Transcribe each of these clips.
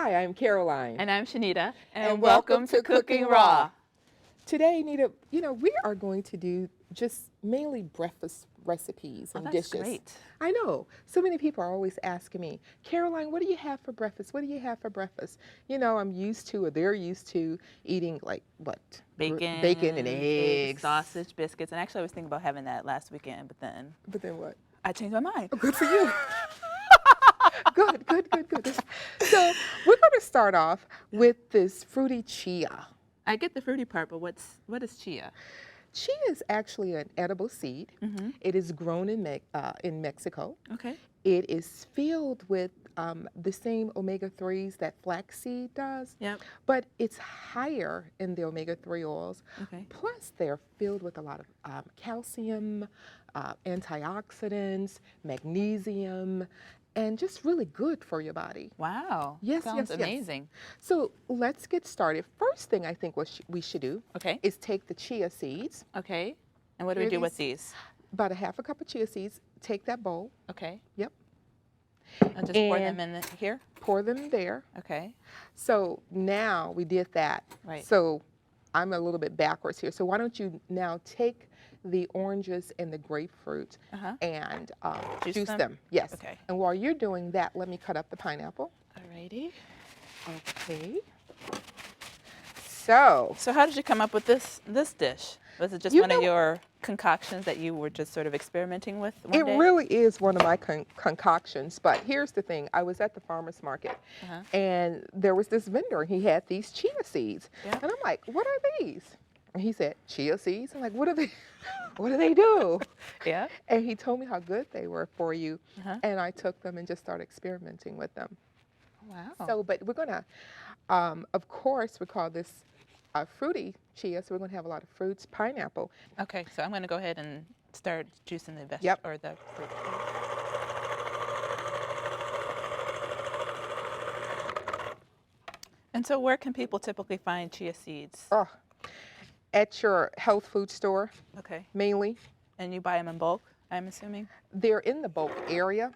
Hi, I'm Caroline. And I'm Shanita. And welcome to Cooking Raw. Today, Nita, we are going to do just mainly breakfast recipes and that's dishes. Great. I know. So many people are always asking me, Caroline, what do you have for breakfast? What do you have for breakfast? I'm used to, or they're used to eating like what? Bacon and eggs. Sausage, biscuits. And actually, I was thinking about having that last weekend, but then What? I changed my mind. Oh, good for you. Good. So we're going to start off with this fruity chia. I get the fruity part, but what is chia? Chia is actually an edible seed. Mm-hmm. It is grown in Mexico. Okay. It is filled with the same omega-3s that flaxseed does, Yep. but it's higher in the omega-3 oils. Okay. Plus, they're filled with a lot of calcium, antioxidants, magnesium, and just really good for your body. Wow. Yes, Sounds yes. amazing. So let's get started. First thing I think we should do Okay. is take the chia seeds. Okay. And what do we do with these? About a half a cup of chia seeds. Take that bowl. Okay. Yep. And just pour them in here? Pour them there. Okay. So now we did that. Right. So I'm a little bit backwards here. So why don't you now take the oranges and the grapefruit and juice them. Yes. Okay. And while you're doing that, let me cut up the pineapple. Alrighty. Okay. So how did you come up with this dish? Was it just one of your concoctions that you were just sort of experimenting with one day? It really is one of my concoctions, but here's the thing. I was at the farmer's market, and there was this vendor, and he had these chia seeds. Yeah. And I'm like, what are these? And he said, chia seeds? I'm like, what do they do? Yeah. And he told me how good they were for you, and I took them and just started experimenting with them. Wow. So, but we're going to, of course, we call this fruity chia, so we're going to have a lot of fruits, pineapple. Okay, so I'm going to go ahead and start juicing the or the fruit. And so where can people typically find chia seeds? Oh, at your health food store, Okay. mainly. And you buy them in bulk, I'm assuming? They're in the bulk area,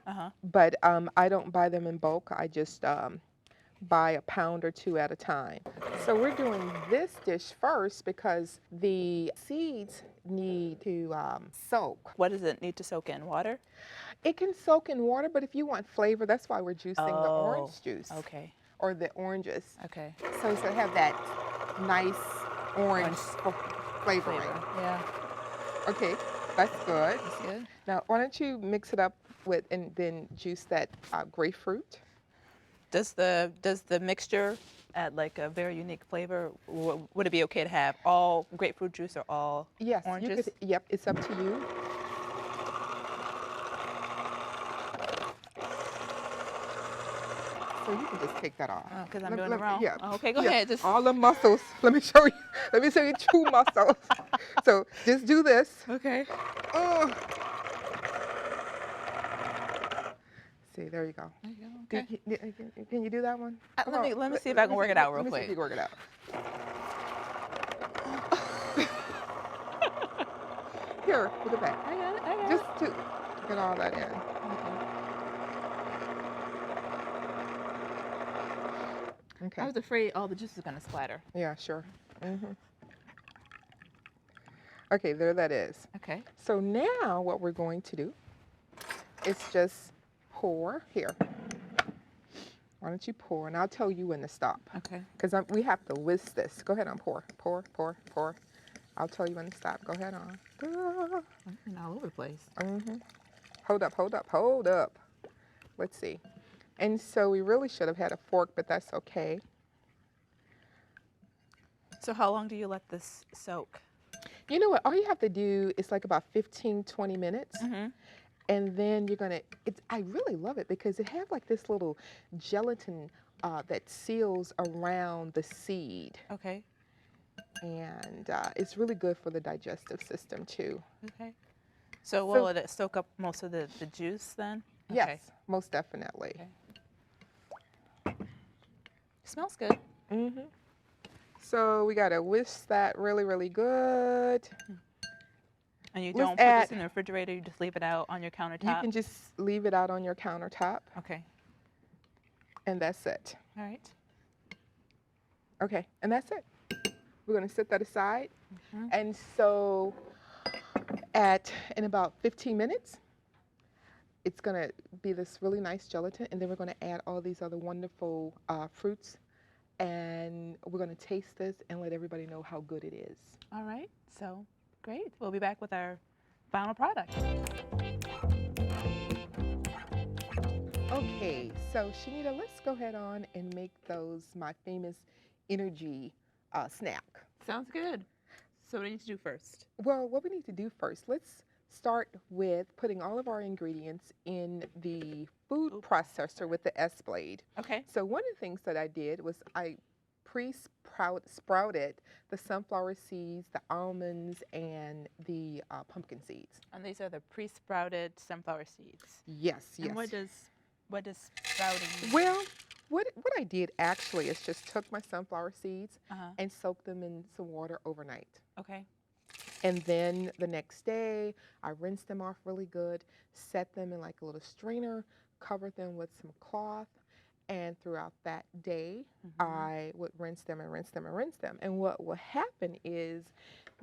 but I don't buy them in bulk. I just buy a pound or two at a time. So we're doing this dish first because the seeds need to soak. What does it need to soak in? Water? It can soak in water, but if you want flavor, that's why we're juicing the orange juice. Okay. Or the oranges. Okay. So it's going to have that nice orange flavoring. Yeah. Okay, that's good. That's good. Now, why don't you mix it up with and then juice that grapefruit? Does the mixture add like a very unique flavor? Would it be okay to have all grapefruit juice or all oranges? Yep, it's up to you. So you can just take that off. Oh, because I'm doing it wrong? Yeah. Oh, okay, go ahead. Just all the muscles. Let me show you two muscles. So just do this. Okay. See, there you go. There you go. Okay. Can you do that one? Let me see if I can work it out real quick. Let me see if you can work it out. Here, look at that. I got it. Just to get all that in. Okay. I was afraid all the juice was going to splatter. Yeah, sure. Okay, there that is. Okay. So now what we're going to do is just pour here. Why don't you pour, and I'll tell you when to stop. Okay. Because we have to whisk this. Go ahead and pour. I'll tell you when to stop. Go ahead on. I'm all over the place. Hold up. Let's see. And so we really should have had a fork, but that's okay. So how long do you let this soak? You know what? All you have to do is like about 15, 20 minutes. And then you're going to, I really love it because it has like this little gelatin that seals around the seed. Okay. And it's really good for the digestive system too. Okay. So will it soak up most of the juice then? Yes, Okay. most definitely. Okay. Smells good. So we got to whisk that really, really good. And you don't put this in the refrigerator, you just leave it out on your countertop? You can just leave it out on your countertop. Okay. And that's it. All right. Okay, and that's it. We're going to set that aside. Mm-hmm. And so in about 15 minutes, it's going to be this really nice gelatin, and then we're going to add all these other wonderful fruits, and we're going to taste this and let everybody know how good it is. All right, so great. We'll be back with our final product. Okay, so Shanita, let's go ahead on and make those my famous energy snack. Sounds good. So what do you need to do first? Well, what we need to do first, let's start with putting all of our ingredients in the food processor with the S blade. Okay. So one of the things that I did was I sprouted the sunflower seeds, the almonds, and the pumpkin seeds. And these are the pre-sprouted sunflower seeds. Yes, yes. And what does sprouting mean? Well, what I did actually is just took my sunflower seeds and soaked them in some water overnight. Okay. And then the next day, I rinsed them off really good, set them in like a little strainer, covered them with some cloth, and throughout that day, I would rinse them and rinse them and rinse them. And what will happen is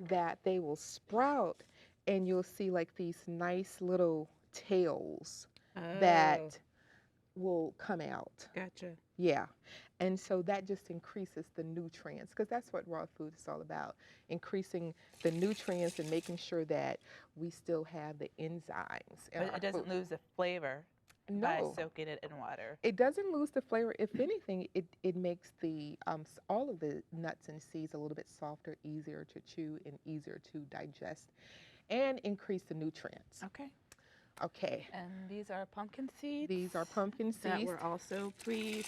that they will sprout, and you'll see like these nice little tails that will come out. Gotcha. Yeah. And so that just increases the nutrients, because that's what raw food is all about, increasing the nutrients and making sure that we still have the enzymes in But our it doesn't food. lose the flavor No, by soaking it in water. it doesn't lose the flavor. If anything, it makes the all of the nuts and seeds a little bit softer, easier to chew, and easier to digest, and increase the nutrients. Okay. Okay. And these are pumpkin seeds. These are pumpkin seeds. That were also sprouted.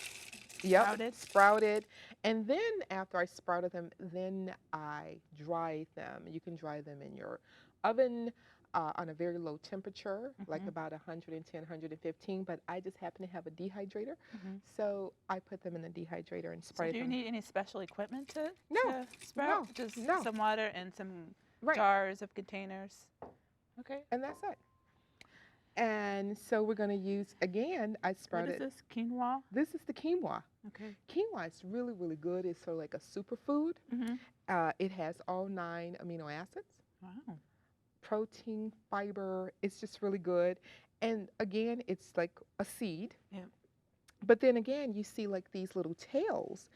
Yep, sprouted. And then after I sprouted them, then I dried them. You can dry them in your oven on a very low temperature, like about 110, 115, but I just happen to have a dehydrator. So I put them in the dehydrator and sprayed them. So do you need any special equipment to sprout? No, Just no. some water and some jars of containers? Okay. And that's it. And so we're going to use, again, I sprouted. What is this, quinoa? This is the quinoa. Okay. Quinoa is really, really good. It's sort of like a superfood. It has all 9 amino acids. Wow. Protein, fiber. It's just really good. And again, it's like a seed. Yeah. But then again, you see like these little tails.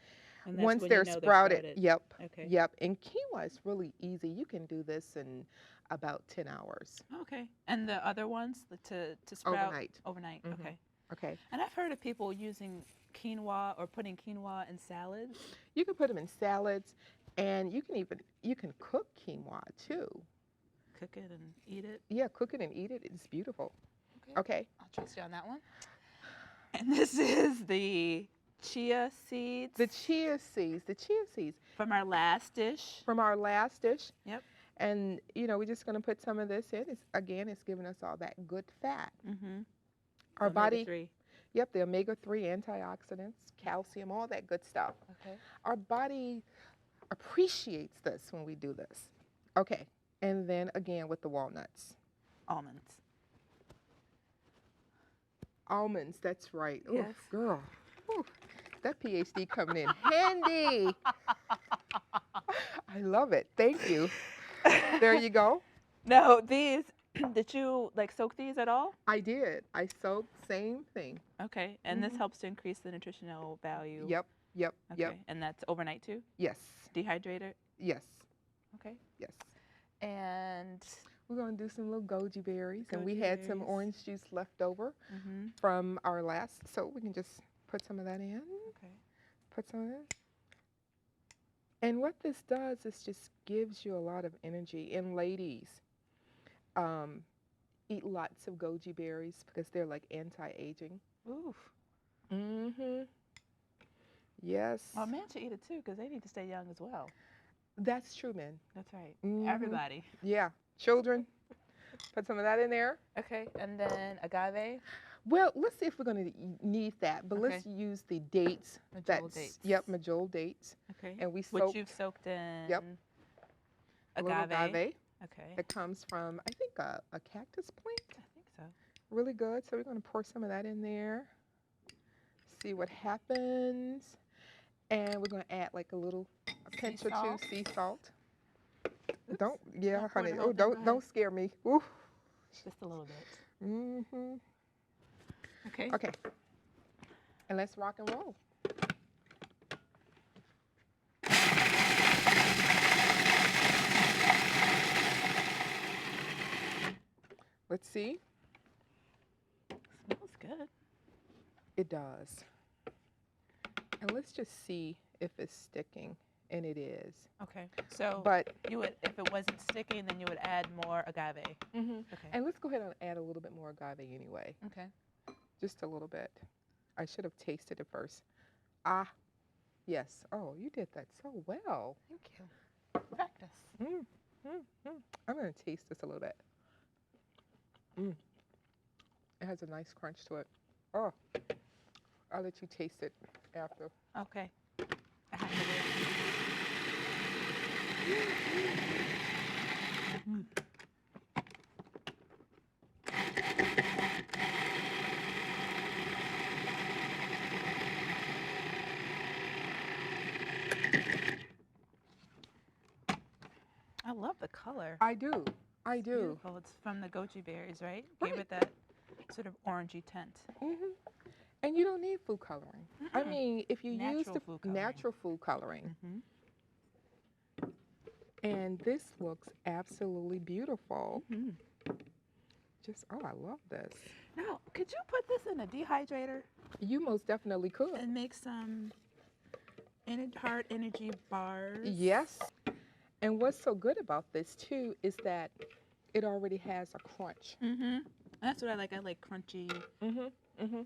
And that's Once when they're you know sprouted. Yep. Okay. Yep. And quinoa is really easy. You can do this in about 10 hours. Okay. And the other ones to sprout? Overnight. Overnight. Okay. Okay. And I've heard of people using quinoa or putting quinoa in salads. You can put them in salads, and you can cook quinoa too. Cook it and eat it? Yeah, cook it and eat it. It's beautiful. Okay. I'll trust you on that one. And this is the chia seeds. The chia seeds. The chia seeds. From our last dish. From our last dish. Yep. And, we're just going to put some of this in. It's giving us all that good fat. Our body. Omega-3. Yep, the omega-3 antioxidants, calcium, all that good stuff. Okay. Our body appreciates this when we do this. Okay. And then again with the walnuts. Almonds. Almonds, that's right. Yes. Oof, girl. Oof, that PhD coming in handy. I love it. Thank you. There you go. No, these, did you soak these at all? I did. I soaked, same thing. Okay, and this helps to increase the nutritional value. Yep. Okay, and that's overnight too? Yes. Dehydrated? Yes. Okay. Yes. And we're going to do some little goji berries. And we had some orange juice left over from our last, so we can just put some of that in. Okay. Put some of this. And what this does is just gives you a lot of energy. And ladies, eat lots of goji berries because they're like anti-aging. Oof. Yes. Well, men should eat it too because they need to stay young as well. That's true, men. That's right. Everybody. Yeah. Children. Put some of that in there. Okay. And then agave. Well, let's see if we're going to need that, but let's use the dates. Majol dates. Yep, majol dates. Okay. And we soaked. Which you've soaked in. Yep. Agave. Agave. Okay. That comes from, I think, a cactus plant. I think so. Really good. So we're going to pour some of that in there. See what happens. And we're going to add like a pinch or two sea salt. Oops. Don't, yeah, honey. Oh, don't scare me. Ooh. Just a little bit. Mm-hmm. Okay. Okay. And let's rock and roll. Let's see. Smells good. It does. And let's just see if it's sticking. And it is. Okay. So but you would, if it wasn't sticking, then you would add more agave. Mm-hmm. Okay. And let's go ahead and add a little bit more agave anyway. Okay. Just a little bit. I should have tasted it first. Ah, yes. Oh, you did that so well. Thank you. Practice. I'm going to taste this a little bit. It has a nice crunch to it. Oh, I'll let you taste it after. Okay. I have to wait. I love the color. I do. I do. Beautiful. It's from the goji berries, right? Right. Gave it that sort of orangey tint. And you don't need food coloring. I mean, if you use the natural food coloring. And this looks absolutely beautiful. Just, oh, I love this. Now, could you put this in a dehydrator? You most definitely could. And make some hard energy bars? Yes. And what's so good about this, too, is that it already has a crunch. That's what I like. I like crunchy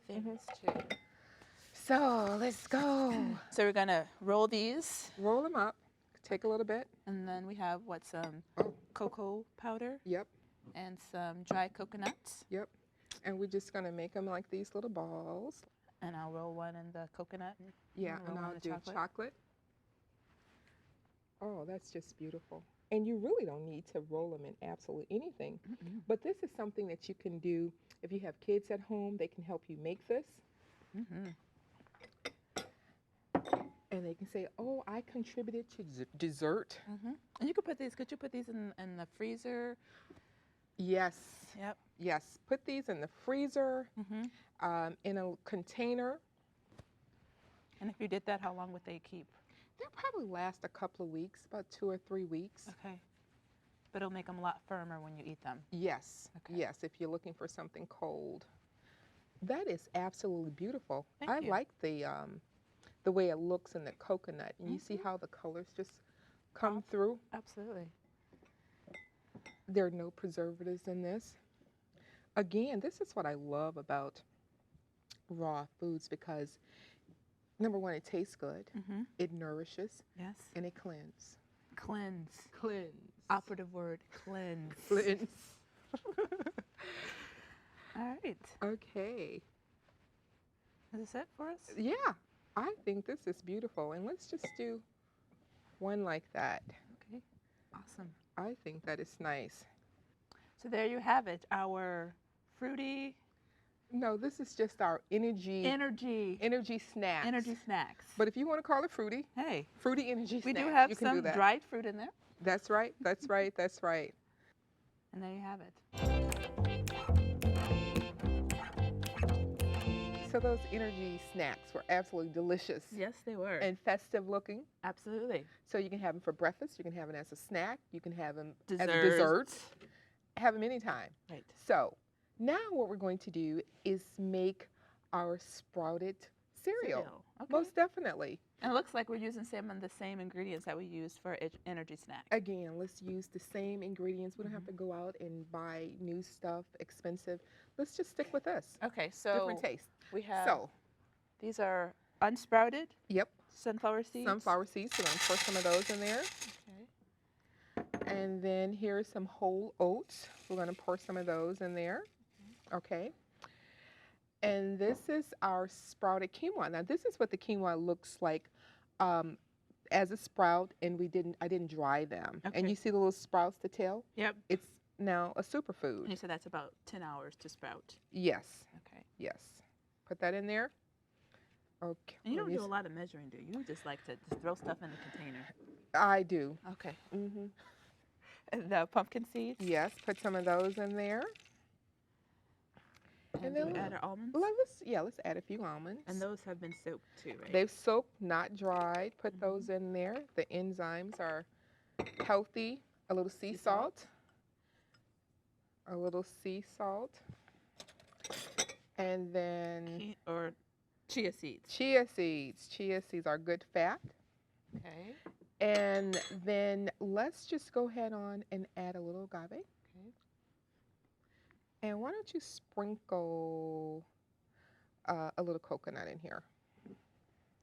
things, too. So, let's go. So we're going to roll these. Roll them up. Take a little bit. And then we have, some cocoa powder? Yep. And some dried coconuts? Yep. And we're just going to make them like these little balls. And I'll roll one in the coconut. Yeah, and I'll do chocolate. Oh, that's just beautiful. And you really don't need to roll them in absolutely anything. But this is something that you can do if you have kids at home. They can help you make this. And they can say, oh, I contributed to dessert. And you could put these, could you put these in the freezer? Yes. Yep. Yes. Put these in the freezer, in a container. And if you did that, how long would they keep? They'll probably last a couple of weeks, about 2 or 3 weeks. Okay. But it'll make them a lot firmer when you eat them. Yes. Okay. Yes, if you're looking for something cold. That is absolutely beautiful. Thank you. I like the way it looks in the coconut. And you see how the colors just come through? Absolutely. There are no preservatives in this. Again, this is what I love about raw foods because, number one, it tastes good. It nourishes. Yes. And it cleanses. Cleanse. Cleanse. Operative word, cleanse. Cleanse. All right. Okay. Is this it for us? Yeah, I think this is beautiful. And let's just do one like that. Okay. Awesome. I think that is nice. So there you have it, our fruity. No, this is just our energy snacks. Energy snacks. But if you want to call it fruity, hey, fruity energy snacks. We do have you can some do that. dried fruit in there. That's right. That's right. That's right. And there you have it. So those energy snacks were absolutely delicious. Yes, they were. And festive looking. Absolutely. So you can have them for breakfast. You can have them as a snack. You can have them as a Dessert. dessert. Have them anytime. Right. So now what we're going to do is make our sprouted cereal. Okay. Most definitely. And it looks like we're using some of the same ingredients that we used for energy snack. Again, let's use the same ingredients. We don't have to go out and buy new stuff, expensive. Let's just stick with this. Okay, so different taste. We have these are unsprouted. Yep. Sunflower seeds. Sunflower seeds. So I'm going to pour some of those in there. Okay. And then here's some whole oats. We're going to pour some of those in there. Okay. And this is our sprouted quinoa. Now this is what the quinoa looks like as a sprout, and I didn't dry them. Okay. And you see the little sprouts to tail? Yep. It's now a superfood. And you said that's about 10 hours to sprout. Yes. Okay. Yes. Put that in there. Okay. And you don't do a lot of measuring, do you? You just like to just throw stuff in the container. I do. Okay. Mm-hmm. The pumpkin seeds? Yes, put some of those in there. And then we add our almonds? Let's add a few almonds. And those have been soaked too, right? They've soaked, not dried. Put those in there. The enzymes are healthy. A little sea salt. A little sea salt. And then... Or chia seeds. Chia seeds. Chia seeds are good fat. Okay. And then let's just go ahead on and add a little agave. Okay. And why don't you sprinkle a little coconut in here?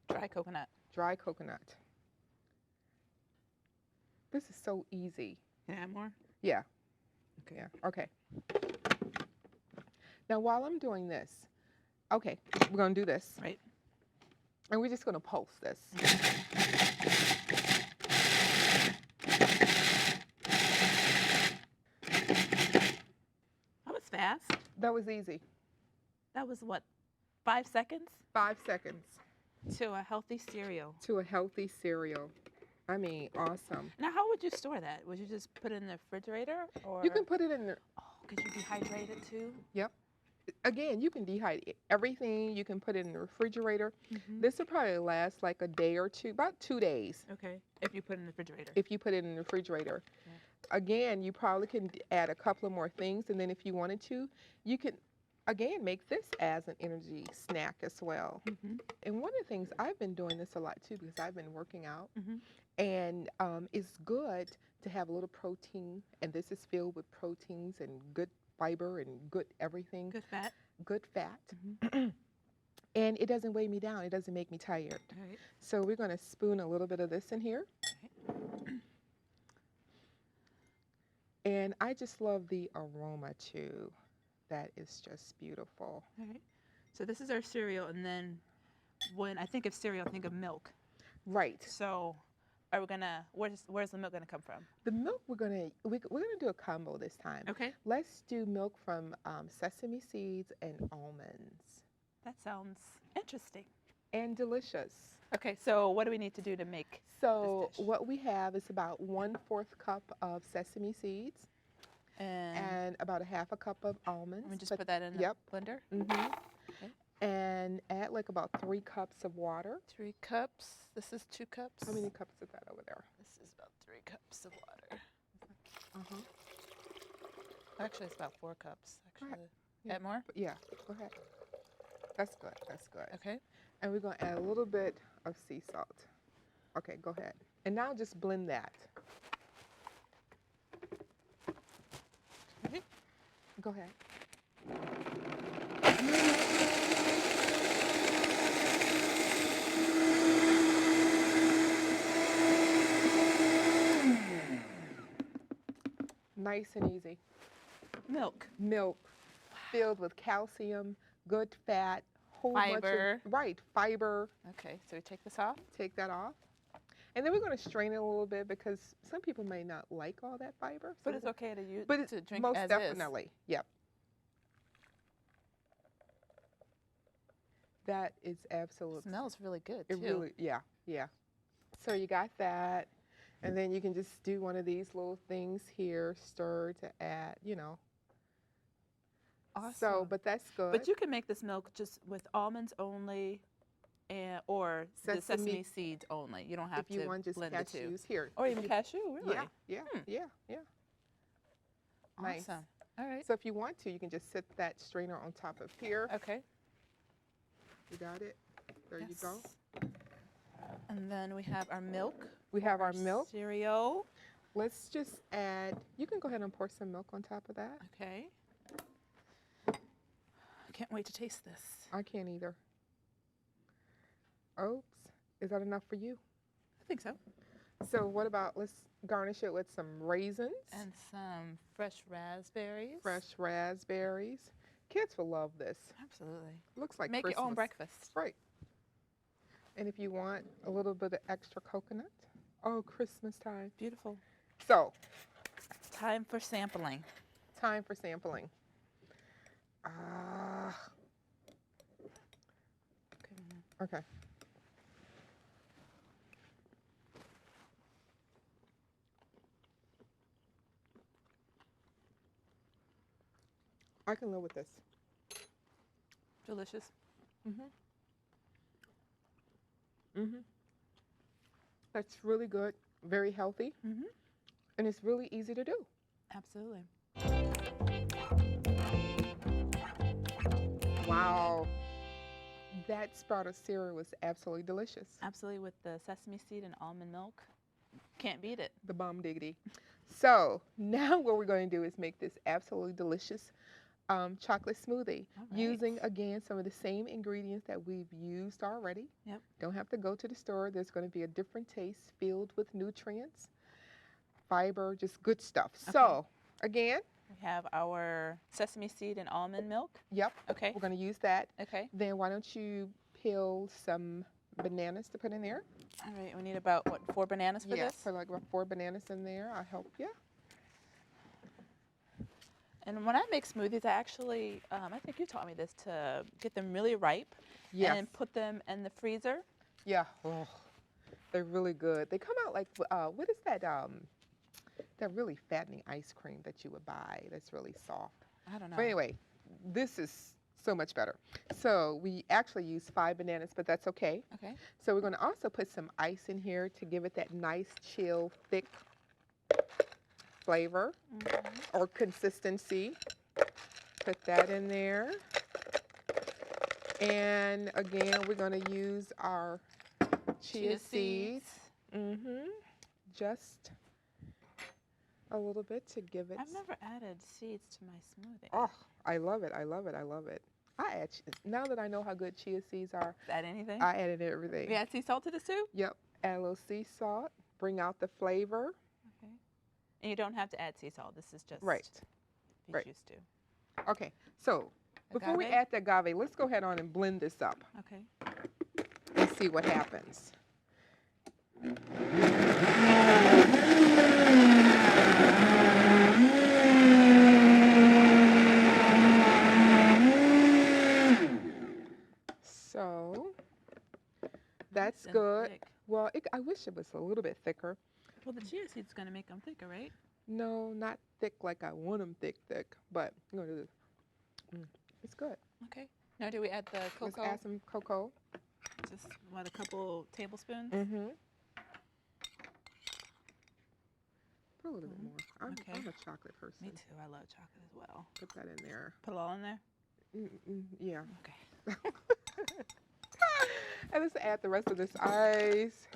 Dry coconut. Dry coconut. This is so easy. Can I add more? Yeah. Okay. Yeah. Okay. Now, while I'm doing this, okay, we're going to do this. Right. And we're just going to pulse this. That was fast. That was easy. That was what, 5 seconds? 5 seconds. To a healthy cereal. To a healthy cereal. I mean, awesome. Now, how would you store that? Would you just put it in the refrigerator? Or? You can put it in the... Oh, could you dehydrate it too? Yep. Again, you can dehydrate everything. You can put it in the refrigerator. This will probably last like a day or two, about 2 days. Okay, if you put it in the refrigerator. If you put it in the refrigerator. Yeah. Again, you probably can add a couple of more things, and then if you wanted to, you can, again, make this as an energy snack as well. And one of the things, I've been doing this a lot too because I've been working out, and it's good to have a little protein, and this is filled with proteins and good fiber and good everything. Good fat. Good fat. And it doesn't weigh me down. It doesn't make me tired. Right. So we're going to spoon a little bit of this in here. Okay. And I just love the aroma too. That is just beautiful. All right. So this is our cereal, and then when I think of cereal, I think of milk. Right. So are we gonna? Where's the milk gonna come from? The milk we're gonna do a combo this time. Okay. Let's do milk from sesame seeds and almonds. That sounds interesting. And delicious. Okay. So what do we need to do to make? So this dish? what we have is about 1/4 cup of sesame seeds and about a 1/2 cup of almonds. We just put that in the blender. Okay. And add like about 3 cups of water. 3 cups. This is 2 cups. How many cups is that over there? This is about 3 cups of water. Actually, it's about 4 cups. Actually, add more? Yeah, go ahead. That's good. That's good. Okay. And we're going to add a little bit of sea salt. Okay, go ahead. And now just blend that. Okay. Go ahead. Nice and easy. Milk. Milk filled with calcium, good fat, whole Fiber. bunch of fiber. Okay, so we take this off. Take that off. And then we're going to strain it a little bit because some people may not like all that fiber. But it's okay to use to drink most as definitely. Is. Yep. That is absolutely. It smells really good It too. really, yeah. So you got that, and then you can just do one of these little things here, stir to add, Awesome. So, but that's good. But you can make this milk just with almonds only, or the sesame seeds only. You don't have if you to want just blend cashews the two. here. Or even cashew, really? Yeah. Nice. Awesome. All right. So if you want to, you can just set that strainer on top of here. Okay. You got it? There you go. And then we have our milk. We have our milk. Cereal. Let's just add, you can go ahead and pour some milk on top of that. Okay. I can't wait to taste this. I can't either. Oops. Is that enough for you? I think so. So what about, let's garnish it with some raisins. And some fresh raspberries. Fresh raspberries. Kids will love this. Absolutely. Looks like Make Christmas. your own breakfast. Right. And if you want a little bit of extra coconut, oh, Christmas time. Beautiful. So. Time for sampling. Time for sampling. Okay. I can live with this. Delicious. Mhm. Mhm. That's really good. Very healthy, Mhm. and it's really easy to do. Absolutely. Wow. That sprouted cereal was absolutely delicious. Absolutely, with the sesame seed and almond milk. Can't beat it. The bomb diggity. So now what we're going to do is make this absolutely delicious chocolate smoothie All right. using, again, some of the same ingredients that we've used already. Yep. Don't have to go to the store. There's going to be a different taste filled with nutrients, fiber, just good stuff. Okay. So again, We have our sesame seed and almond milk. yep, Okay. we're going to use that. Okay. Then why don't you peel some bananas to put in there? All right. We need about, what, 4 bananas for Yeah, this? put like about 4 bananas in there. I'll help you. And when I make smoothies, I actually, I think you taught me this, to get them really ripe Yes. and put them in the freezer. Yeah. Oh, they're really good. They come out like, what is that? That really fattening ice cream that you would buy that's really soft. I don't know. But anyway, this is so much better. So we actually use 5 bananas, but that's okay. Okay. So we're going to also put some ice in here to give it that nice, chill, thick flavor or consistency. Put that in there. And again, we're going to use our chia seeds. Just a little bit to give it. I've never added seeds to my smoothie. Oh, I love it. I love it. I love it. I add, now that I know how good chia seeds are, Add anything? I added everything. We add sea salt to this too? Yep. Add a little sea salt, bring out the flavor. Okay. And you don't have to add sea salt. This is just Right. if you Right. choose to. Okay. So before we Agave? add the agave, let's go ahead on and blend this up Okay. and see what happens. So that's Nice and good. thick. Well, I wish it was a little bit thicker. Well, the chia seed's going to make them thicker, right? No, not thick like I want them thick, but I'm gonna do this. It's good. Okay. Now, do we add the Let's cocoa? add some cocoa. Just, what, a couple tablespoons? Mm-hmm. Put a little bit more. Okay. I'm a chocolate person. Me too. I love chocolate as well. Put that in there. Put it all in there? Yeah. Okay. And let's add the rest of this ice.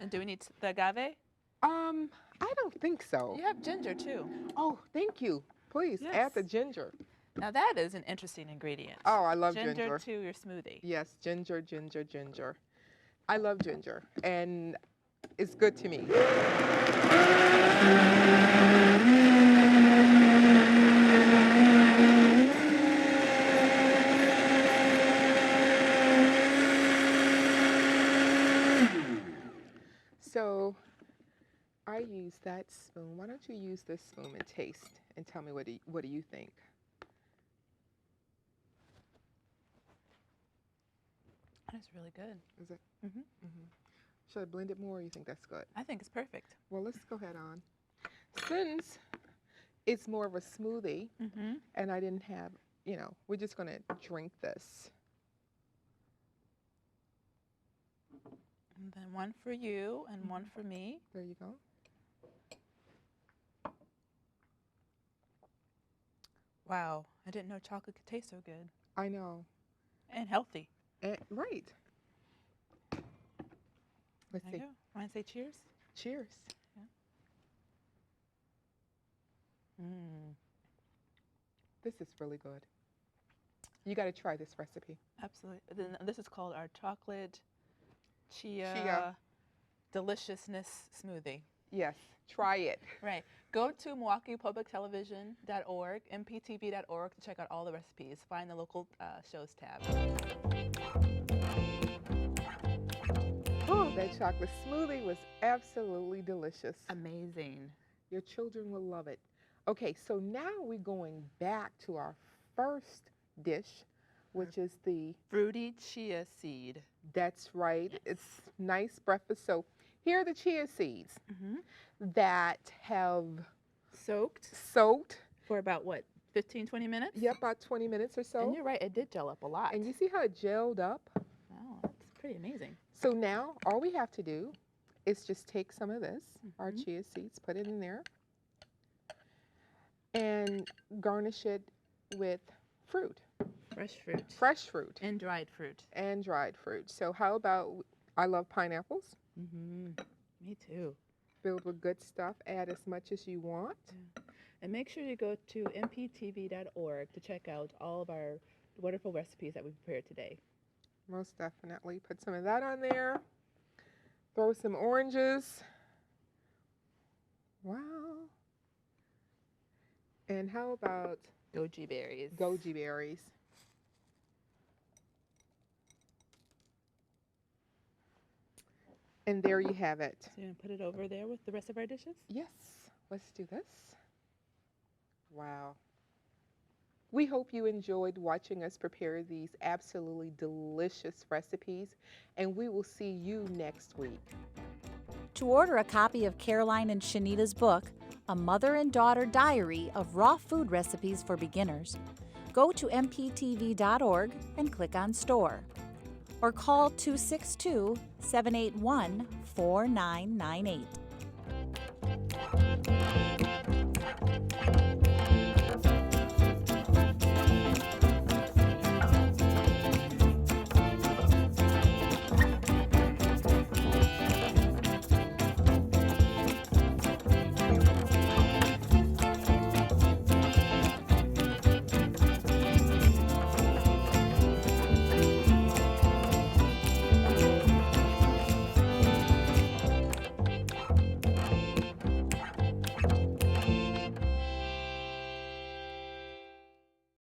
And do we need the agave? I don't think so. You have ginger too. Oh, thank you. Please add the Yes. ginger. Now that is an interesting ingredient. Oh, I love ginger. Ginger to your smoothie. Yes, ginger, ginger, ginger. I love ginger, and it's good to me. So I use that spoon. Why don't you use this spoon and taste and tell me what do you think? That's really good. Is it? Mhm. Should I blend it more or you think that's good? I think it's perfect. Well, let's go ahead on. Since it's more of a smoothie and I didn't have, we're just going to drink this. And then one for you and one for me. There you go. Wow, I didn't know chocolate could taste so good. I know. And healthy. Right. Let's There see. you go. Want to say cheers? Cheers. Mmm. This is really good. You got to try this recipe. Absolutely. Then this is called our chocolate chia deliciousness smoothie. Yes, try it. Right. Go to MilwaukeePublicTelevision.org, mptv.org to check out all the recipes. Find the local shows tab. Oh, that chocolate smoothie was absolutely delicious. Amazing. Your children will love it. Okay, so now we're going back to our first dish, which is the fruity chia seed. That's right. Yes. It's nice breakfast. So here are the chia seeds that have soaked for about what, 15, 20 minutes? Yep, about 20 minutes or so. And you're right, it did gel up a lot. And you see how it gelled up? Oh, that's pretty amazing. So now all we have to do is just take some of this, our chia seeds, put it in there, and garnish it with fruit. Fresh fruit. Fresh fruit. And dried fruit. And dried fruit. So how about, I love pineapples. Me too. Filled with good stuff. Add as much as you want. Yeah. And make sure you go to mptv.org to check out all of our wonderful recipes that we prepared today. Most definitely. Put some of that on there. Throw some oranges. Wow. And how about goji berries? Goji berries. And there you have it. So you're going to put it over there with the rest of our dishes? Yes. Let's do this. Wow. We hope you enjoyed watching us prepare these absolutely delicious recipes, and we will see you next week. To order a copy of Caroline and Shanita's book, A Mother and Daughter Diary of Raw Food Recipes for Beginners, go to mptv.org and click on Store, or call 262-781-4998.